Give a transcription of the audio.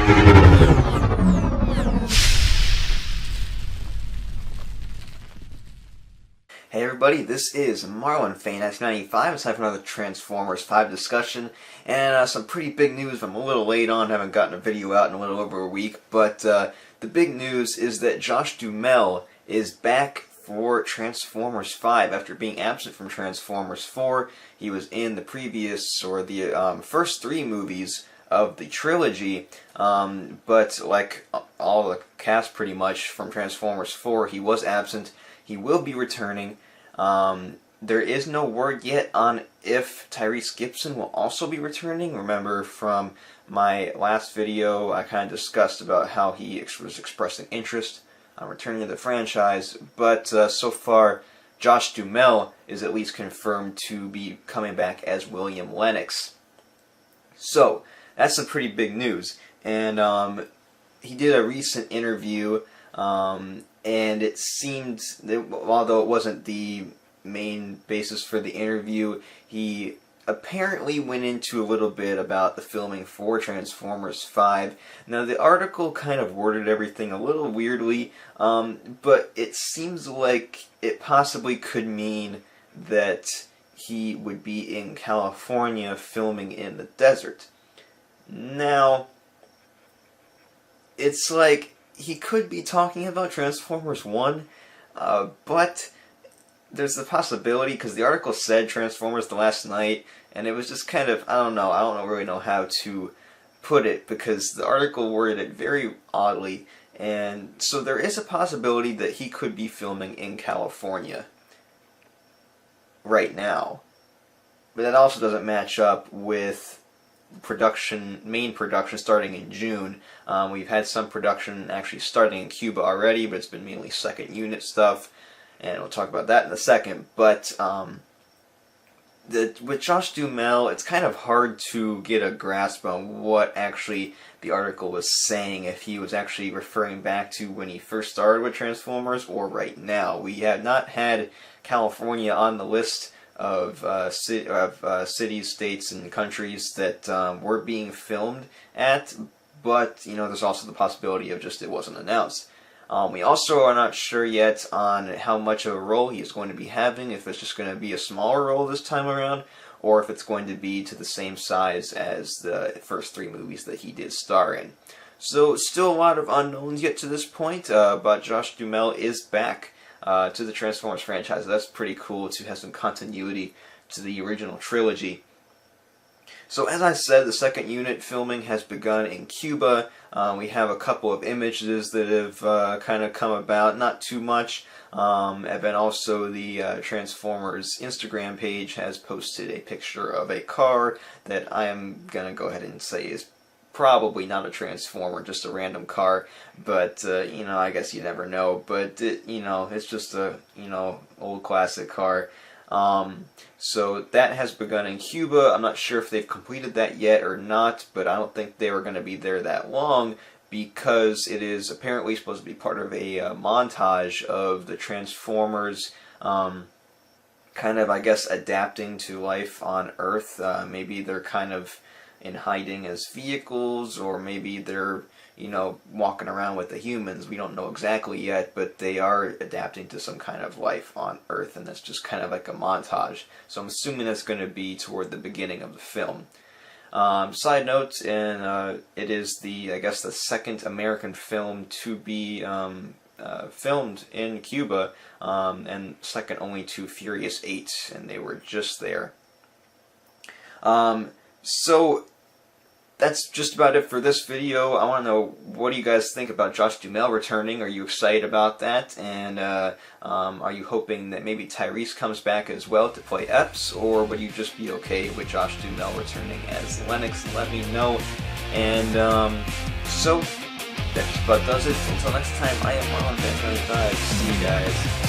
Hey everybody, this is Marlon Fane X95. It's time for another Transformers 5 discussion, and some pretty big news. I'm a little late on, haven't gotten a video out in a little over a week, but the big news is that Josh Duhamel is back for Transformers 5 after being absent from Transformers 4. He was in the previous, or the first 3 movies of the trilogy, but like all the cast pretty much from Transformers 4, he was absent. He will be returning. There is no word yet on if Tyrese Gibson will also be returning. Remember from my last video, I kind of discussed about how he was expressing interest on returning to the franchise, but so far, Josh Duhamel is at least confirmed to be coming back as William Lennox. So, that's some pretty big news. And he did a recent interview, and it seemed that, although it wasn't the main basis for the interview, he apparently went into a little bit about the filming for Transformers 5. Now, the article kind of worded everything a little weirdly, but it seems like it possibly could mean that he would be in California filming in the desert. Now, it's like he could be talking about Transformers 1, but there's the possibility, because the article said Transformers The Last Night, and it was just kind of, I don't really know how to put it, because the article worded it very oddly, and so there is a possibility that he could be filming in California right now. But that also doesn't match up with main production starting in June. We've had some production actually starting in Cuba already, but it's been mainly second unit stuff, and we'll talk about that in a second. But with Josh Duhamel, it's kind of hard to get a grasp on what actually the article was saying, if he was actually referring back to when he first started with Transformers or right now. We have not had California on the list of cities, states, and countries that were being filmed at, but there's also the possibility of just it wasn't announced. We also are not sure yet on how much of a role he is going to be having, if it's just going to be a smaller role this time around, or if it's going to be to the same size as the first 3 movies that he did star in. So still a lot of unknowns yet to this point, but Josh Duhamel is back to the Transformers franchise. That's pretty cool to have some continuity to the original trilogy. So as I said, the second unit filming has begun in Cuba. We have a couple of images that have kind of come about, not too much. And then also the Transformers Instagram page has posted a picture of a car that I am going to go ahead and say is probably not a Transformer, just a random car, but I guess you never know. But it's just a old classic car. So that has begun in Cuba. I'm not sure if they've completed that yet or not, but I don't think they were going to be there that long, because it is apparently supposed to be part of a montage of the Transformers kind of, I guess, adapting to life on Earth. Maybe they're kind of in hiding as vehicles, or maybe they're walking around with the humans. We don't know exactly yet, but they are adapting to some kind of life on Earth, and that's just kind of like a montage. So I'm assuming that's going to be toward the beginning of the film. Side note, and it is I guess the second American film to be filmed in Cuba, and second only to Furious 8, and they were just there. So that's just about it for this video. I want to know, what do you guys think about Josh Duhamel returning? Are you excited about that? And are you hoping that maybe Tyrese comes back as well to play Epps? Or would you just be okay with Josh Duhamel returning as Lennox? Let me know. And so that just about does it. Until next time, I am Marlon Fane X95. See you guys.